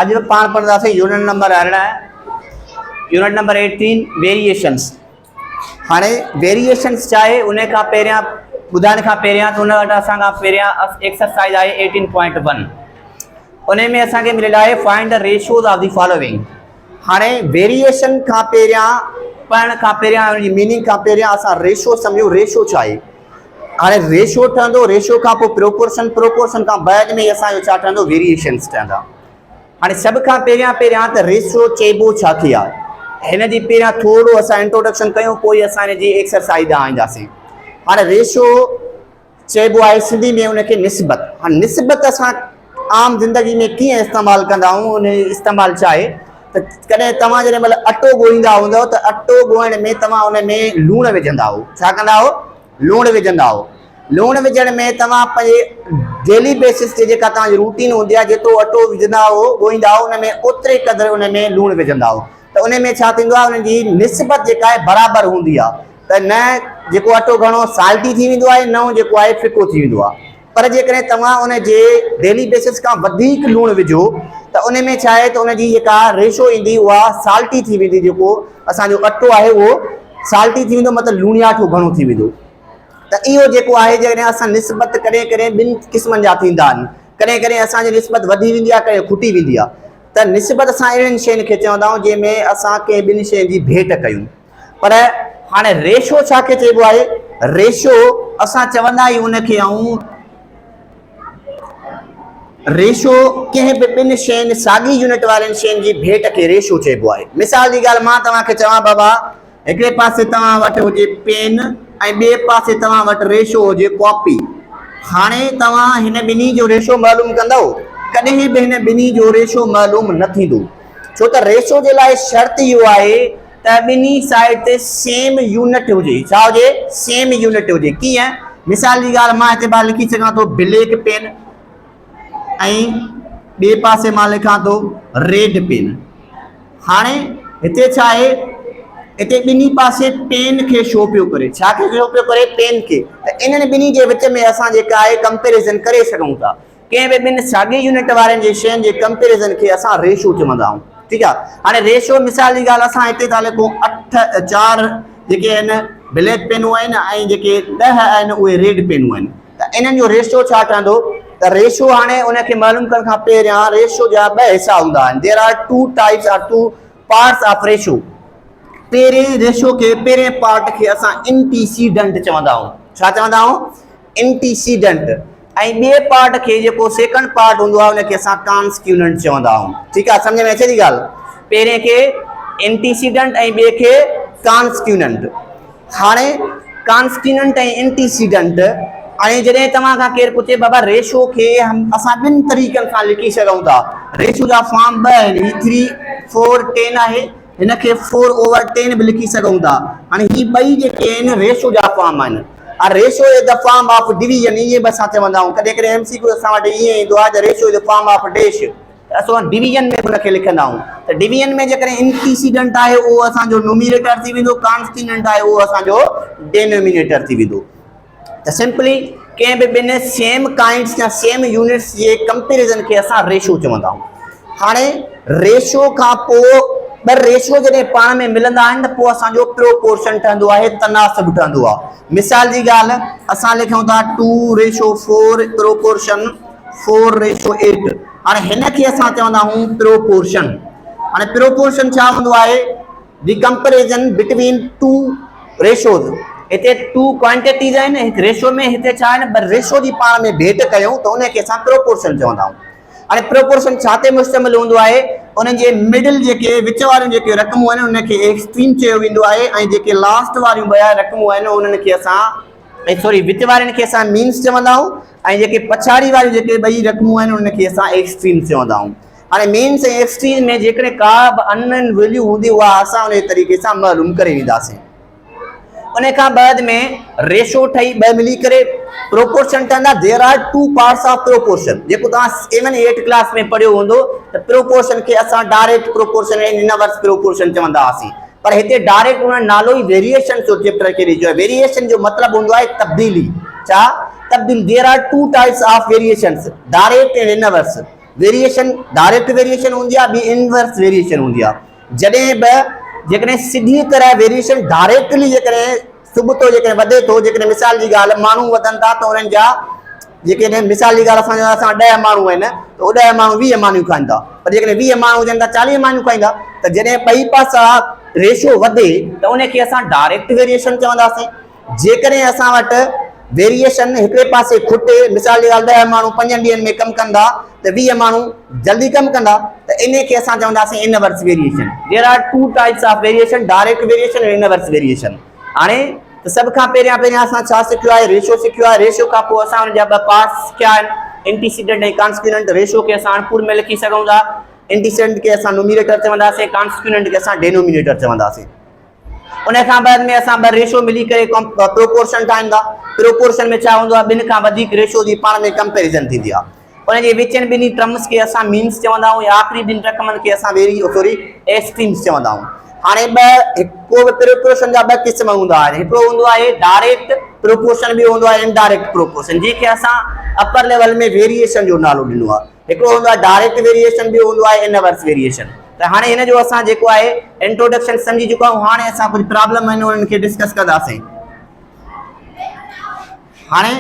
अज पाण पढ़ंदासीं unit number 18 unit number 18 variations. हाणे वेरिएशंस चाहे उन खां पहिरियां ॿुधाइण खां पहिरियां त उन वटि असां खां पहिरियां एक्सरसाइज आहे 18.1 उन में असांखे मिलियल आहे find the ratios of the following. हाणे वेरिएशन खां पहिरियां पढ़ण खां पहिरियां उन जी मीनिंग खां पहिरियां असां रेशियो सम्झूं। रेशियो छा आहे? हाणे रेशियो ठहंदो, रेशियो खां पोइ प्रोपोर्शन, प्रोपोर्शन खां बाद में असांजो छा ठहंदो? वेरिएशंस ठहंदा। हाणे सभ खां पहिरियां त रेशियो चइबो छा खे आहे? हिन जी पहिरियां थोरो असां इंट्रोडक्शन कयूं, पोइ असां हिन जी एक्सरसाइज ईंदासीं। हाणे रेशियो चइबो आहे सिंधी में उनखे निस्बत। हाणे निस्बत असां आम ज़िंदगी में कीअं इस्तेमालु कंदा आहियूं? उन इस्तेमालु छा आहे त कॾहिं तव्हां जॾहिं महिल अटो ॻोहींदा हूंदव त अटो ॻोहण में तव्हां उन में लूणु विझंदा हो। छा कंदा हो? लूणु विझंदा हो। लूणु विझण में तव्हां पंहिंजे डेली बेसिस ते जेका तव्हांजी रूटीन हूंदी आहे, जेतिरो अटो विझंदा हो ॻोहींदा हो, उन में ओतिरे क़दुरु उन में लूणु विझंदा हो। त उन में छा थींदो आहे? उन जी निस्बत जेका आहे बराबरि हूंदी आहे। त न जेको अटो घणो साल्टी थी वेंदो आहे, न जेको आहे फिको थी वेंदो आहे। पर जेकॾहिं तव्हां उन जे डेली बेसिस खां वधीक लूणु विझो त उन में छा आहे त उन जी जेका रेशो ईंदी उहा साल्टी थी वेंदी। जेको असांजो अटो आहे उहो साल्टी थी वेंदो, मतिलबु लूणियाठो घणो थी वेंदो। त इहो जेको आहे जॾहिं असां निस्बत कॾहिं कॾहिं ॿिनि क़िस्मनि जा थींदा आहिनि। कॾहिं कॾहिं असांजी निस्बत वधी वेंदी आहे, कॾहिं खुटी वेंदी आहे। त निस्बत असां अहिड़ियुनि शयुनि खे चवंदा आहियूं जंहिंमें असां कंहिं ॿिनि शयुनि जी भेट कयूं। पर हाणे रेशो छा खे चइबो आहे? रेशो असां चवंदा आहियूं उनखे ऐं रेशो कंहिं बि ॿिनि शयुनि साॻी यूनिट वारनि शयुनि जी भेट खे रेशो चइबो आहे। मिसाल जी ॻाल्हि मां तव्हांखे चवां, बाबा हिकिड़े पासे तव्हां वटि हुजे पेन ऐं ॿिए पासे तव्हां वटि रेशो हुजे कॉपी। हाणे तव्हां हिन ॿिन्ही जो रेशो मालूम कंदव? कॾहिं बि हिन ॿिन्ही जो रेशो मालूम न थींदो। छो त रेशो जे लाइ शर्त इहो आहे त ॿिन्ही साइड ते सेम यूनिट हुजे। छा हुजे? सेम यूनिट हुजे। कीअं? मिसाल जी ॻाल्हि मां हिते ॿाहिरि लिखी सघां थो ब्लैक पेन ऐं ॿिए पासे मां लिखां थो रेड पेन। हाणे हिते छा आहे? हिते ॿिन्ही पासे पेन खे शो पियो करे। छा खे शो पियो करे? पेन खे। त इन्हनि ॿिन्ही जे विच में असां जेका आहे कंपेरिज़न करे सघूं था। कंहिं बि ॿिनि साॻी यूनिट वारनि जे शयुनि जे कंपेरिज़न खे असां रेशो चवंदा आहियूं। ठीकु आहे। हाणे रेशो मिसाल जी ॻाल्हि असां हिते था लिखूं 4 जेके आहिनि ब्लैक पेनूं आहिनि ऐं जेके 10 आहिनि उहे रेड पेनूं आहिनि। त इन्हनि जो रेशो छा ठहंदो? त रेशो हाणे उनखे मालूम करण खां पहिरियां रेशो जा 2 हिसा हूंदा आहिनि। There are 2 types or 2 parts of ratio. पहिरें रेशो खे, पहिरें पार्ट खे असां एंटीसीडेंट चवंदा आहियूं। छा चवंदा आहियूं? एंटीसीडेंट। ऐं ॿिए पार्ट खे जेको सेकंड पार्ट हूंदो आहे उनखे असां कॉन्स्टिट्यूएंट चवंदा आहियूं। ठीकु आहे, सम्झ में अचे थी ॻाल्हि? पहिरें खे एंटीसीडेंट ऐं ॿिए खे कॉन्स्टिट्यूएंट। हाणे कॉन्स्टिट्यूएंट ऐं एंटीसीडेंट, हाणे जॾहिं तव्हां खां केरु पुछे बाबा रेशो खे असां 2 तरीक़नि सां लिखी सघूं था। रेशो जा फॉर्म 2 आहिनि। 3/4/10 आहे, हिनखे 4/10 बि लिखी सघूं था। हाणे ही ॿई जेके आहिनि रेशो जा फॉर्म आहिनि। Ratio is the form of division, ईअं बि असां चवंदा आहियूं। कॾहिं कॾहिं एमसीक्यू असां वटि ईअं ईंदो आहे त ratio is the form of dash, असां डिवीजन में हुनखे लिखंदा आहियूं। त डिवीजन में जेकॾहिं एंटीसीडेंट आहे उहो असांजो न्यूमरेटर थी वेंदो, कॉन्स्टिट्यूएंट आहे उहो असांजो डिनोमिनेटर थी वेंदो। त सिंपली कंहिं बि ॿिनि सेम काइंड्स या सेम यूनिट्स जे कंपेरिज़न खे असां रेशो चवंदा आहियूं। हाणे रेशो खां पोइ ॿ रेशो जॾहिं पाण में मिलंदा आहिनि त पोइ असांजो प्रोपोर्शन ठहंदो आहे, तनासुब ठहंदो आहे। मिसाल जी ॻाल्हि असां लिखूं था 2/4 प्रोपोर्शन 4/8। हाणे हिनखे असां चवंदा आहियूं प्रोपोर्शन। हाणे प्रोपोर्शन छा हूंदो आहे? दी कंपेरिज़न बिटवीन 2 रेशोज़। हिते 2 क्वांटिटीज़ आहिनि हिकु रेशो में, हिते छा आहिनि? पर रेशो जी पाण में भेट कयूं त उनखे असां प्रोपोर्शन चवंदा आहियूं। हाणे प्रोपोर्शन छा ते मुश्तमिल हूंदो आहे? उन्हनि जे मिडिल जेके विच वारियूं जेके रक़मूं आहिनि उनखे एक्सट्रीम चयो वेंदो आहे, ऐं जेके लास्ट वारियूं ॿ रक़मूं आहिनि उन्हनि खे असां सॉरी विच वारनि खे असां मीन्स चवंदा आहियूं, ऐं जेके पछाड़ी वारियूं जेके 2 रक़मूं आहिनि उनखे असां एक्सट्रीम चवंदा आहियूं। हाणे मीन्स ऐं एक्सट्रीम में जेकॾहिं का बि अननोन वैल्यू हूंदी उहा असां उन तरीक़े सां मालूम करे वेंदासीं। उन खां बाद में रेशो ठही 2 मिली करे प्रोपोर्शन ठहंदा। There are 2 parts of proportion. जेको तव्हां 7 8 क्लास में पढ़ियो हूंदो त प्रोपोर्शन खे असां डायरेक्ट प्रोपोर्शन ऐं इनवर्स प्रोपोर्शन चवंदा हुआसीं। पर हिते डायरेक्ट उन नालो ई वेरिएशन जो चैप्टर खे ॾिजो आहे। वेरिएशन जो मतिलबु हूंदो आहे तब्दीली। छा? तब्दील। There are 2 types of variations, direct and inverse. Variation direct variation होंदी आहे, ॿी इनवर्स वेरिएशन होंदी आहे। जॾहिं बि जेकॾहिं सीधी तरह वेरिएशन डायरेक्टली जेकॾहिं सुबुह तो जेकॾहिं वधे थो, जेकॾहिं मिसाल जी ॻाल्हि माण्हू वधनि था त उन्हनि जा जेकॾहिं मिसाल जी ॻाल्हि असां 10 माण्हू आहिनि त उहे 10 माण्हू 20 मानियूं खाइनि था, पर जेकॾहिं 20 माण्हू हुजनि त 40 मानियूं खाईंदा। त जॾहिं ॿई पासा रेशो वधे त उनखे असां डायरेक्ट वेरिएशन चवंदासीं। जेकॾहिं असां वटि वेरिएशन हिकिड़े पासे खुटे, मिसाल जी ॻाल्हि 10 माण्हू 5 ॾींहंनि में कमु कंदा त 20 माण्हू जल्दी कमु कंदा, त इन खे असां चवंदासीं inverse variation. There are 2 types of variation, direct variation ऐं इनवर्स वेरिएशन। हाणे त सभ खां पहिरियां असां छा सिखियो आहे, रेशो सिखियो आहे। रेशो खां पोइ असां हुन जा ॿ पार्ट्स सिखिया आहिनि, एंटीसीडेंट ऐं कॉन्स्टिट्यूएंट। रेशो खे असां अणपुर में लिखी सघूं था, एंटीसीडेंट खे असां न्यूमरेटर चवंदासीं, कॉन्स्टिट्यूएंट खे असां डिनोमिनेटर चवंदासीं। उन खां बाद में असां ॿ रेशो मिली करे प्रोपोर्शन ठाहींदा। प्रोपोर्शन में छा हूंदो आहे, ॿिनि खां वधीक रेशो जी पाण में कंपेरिजन थींदी आहे। उन जे विच में ॿिन्ही टर्म्स खे असां मीन्स चवंदा आहियूं, या आख़िरी ॿिनि रक़मनि खे असां एक्सट्रीम्स चवंदा आहियूं। हाणे को बि प्रोपोर्शन जा 2 क़िस्म हूंदा आहिनि। हिकिड़ो हूंदो आहे डायरेक्ट प्रोपोर्शन, ॿियो हूंदो आहे इनडायरेक्ट प्रोपोर्शन, जंहिंखे असां अपर लेवल में वेरिएशन जो नालो ॾिनो आहे। हिकिड़ो हूंदो आहे डायरेक्ट वेरिएशन, ॿियो हूंदो आहे इनवर्स वेरिएशन। त हाणे हिन जो असां जेको आहे इंट्रोडक्शन सम्झी चुका आहियूं। हाणे असां कुझु प्रॉब्लम आहिनि उन्हनि खे डिस्कस कंदासीं। हाणे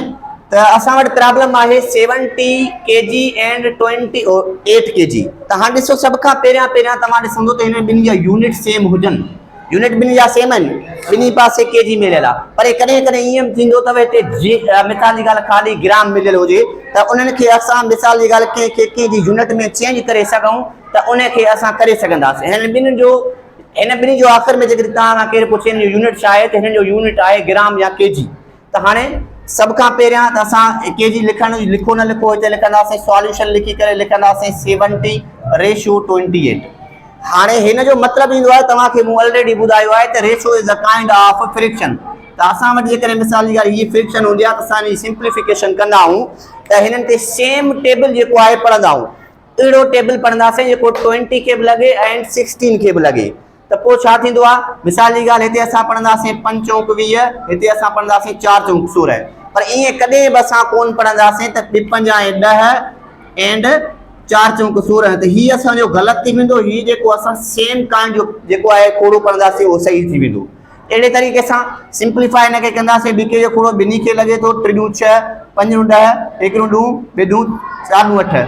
त असां वटि प्रॉब्लम आहे 70 kg एंड 28 kg। त हाणे ॾिसो, सभ खां पहिरियां तव्हां ॾिसंदो त हिन ॿिन्ही जा यूनिट सेम हुजनि। यूनिट ॿिन्ही जा सेम आहिनि, ॿिन्ही पासे kg मिलियल आहे, पर कॾहिं कॾहिं ईअं थींदो अथव हिते मिसाल जी ॻाल्हि ख़ाली ग्राम मिलियल हुजे त उन्हनि खे असां मिसाल जी ॻाल्हि कंहिं यूनिट में चेंज करे सघूं त उनखे असां करे सघंदासीं। हिन ॿिन्ही जो आख़िर में जेकॾहिं तव्हां केरु पुछे हिन जो यूनिट छा आहे, त हिन जो यूनिट आहे ग्राम या kg। त हाणे सभ खां पहिरियां त असां kg लिखो न लिखो हिते लिखंदासीं, सॉल्यूशन लिखी करे लिखंदासीं 70/28। हाणे हिन जो मतिलबु ईंदो आहे, तव्हांखे मूं ऑलरेडी ॿुधायो आहे त ratio is a kind of friction. त असां वटि जेकॾहिं मिसाल जी ॻाल्हि हीअ फ्रिक्शन हूंदी आहे त असां हिन सिंप्लीफिकेशन कंदा आहियूं त हिननि ते सेम टेबल जेको आहे पढ़ंदा आहियूं। अहिड़ो टेबल पढ़ंदासीं जेको 20 खे बि लॻे ऐं 16 खे बि लॻे। त पोइ छा थींदो आहे, मिसाल जी ॻाल्हि हिते असां पढ़ंदासीं 5 चौक 20, हिते असां पढ़ंदासीं 4 चौक 16। पर ईअं कॾहिं बि असां कोन पढ़ंदासीं त 5 ऐं 10 एंड 4 चौक 16। त हीअ असांजो ग़लति थी वेंदो। हीअ जेको असां सेम काइंड जो जेको आहे खोड़ो पढ़ंदासीं उहो सही थी वेंदो। अहिड़े तरीक़े सां सिंप्लीफाई हिनखे कंदासीं। ॿी जो खोड़ो ॿिन्ही खे लॻे थो 3 × 6 5 × 10 1 × 2 2 4 × 8।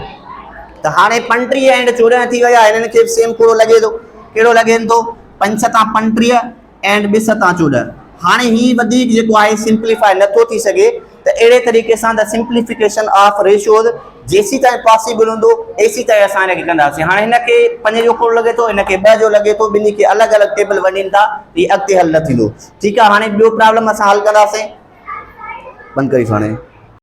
त हाणे 35 एंड 14 थी विया, हिननि खे सेम खोड़ो लॻे थो। कहिड़ो लॻेनि थो, 5 7 35 एंड 2 7 14। हाणे ही वधीक जेको आहे सिंप्लीफाई नथो थी सघे। त अहिड़े तरीक़े सां द सिंप्लीफिकेशन ऑफ रेशोज़ जेसी ताईं पॉसिबल हूंदो एसी ताईं असां हिनखे कंदासीं। हाणे हिनखे 5 जो खोड़ो लॻे थो, हिनखे 2 जो लॻे थो, ॿिन्ही खे अलॻि अलॻि टेबल वञनि था, हीअ अॻिते हल न थींदो। ठीकु आहे, हाणे ॿियो प्रॉब्लम असां हल कंदासीं। बंदि करीस हाणे।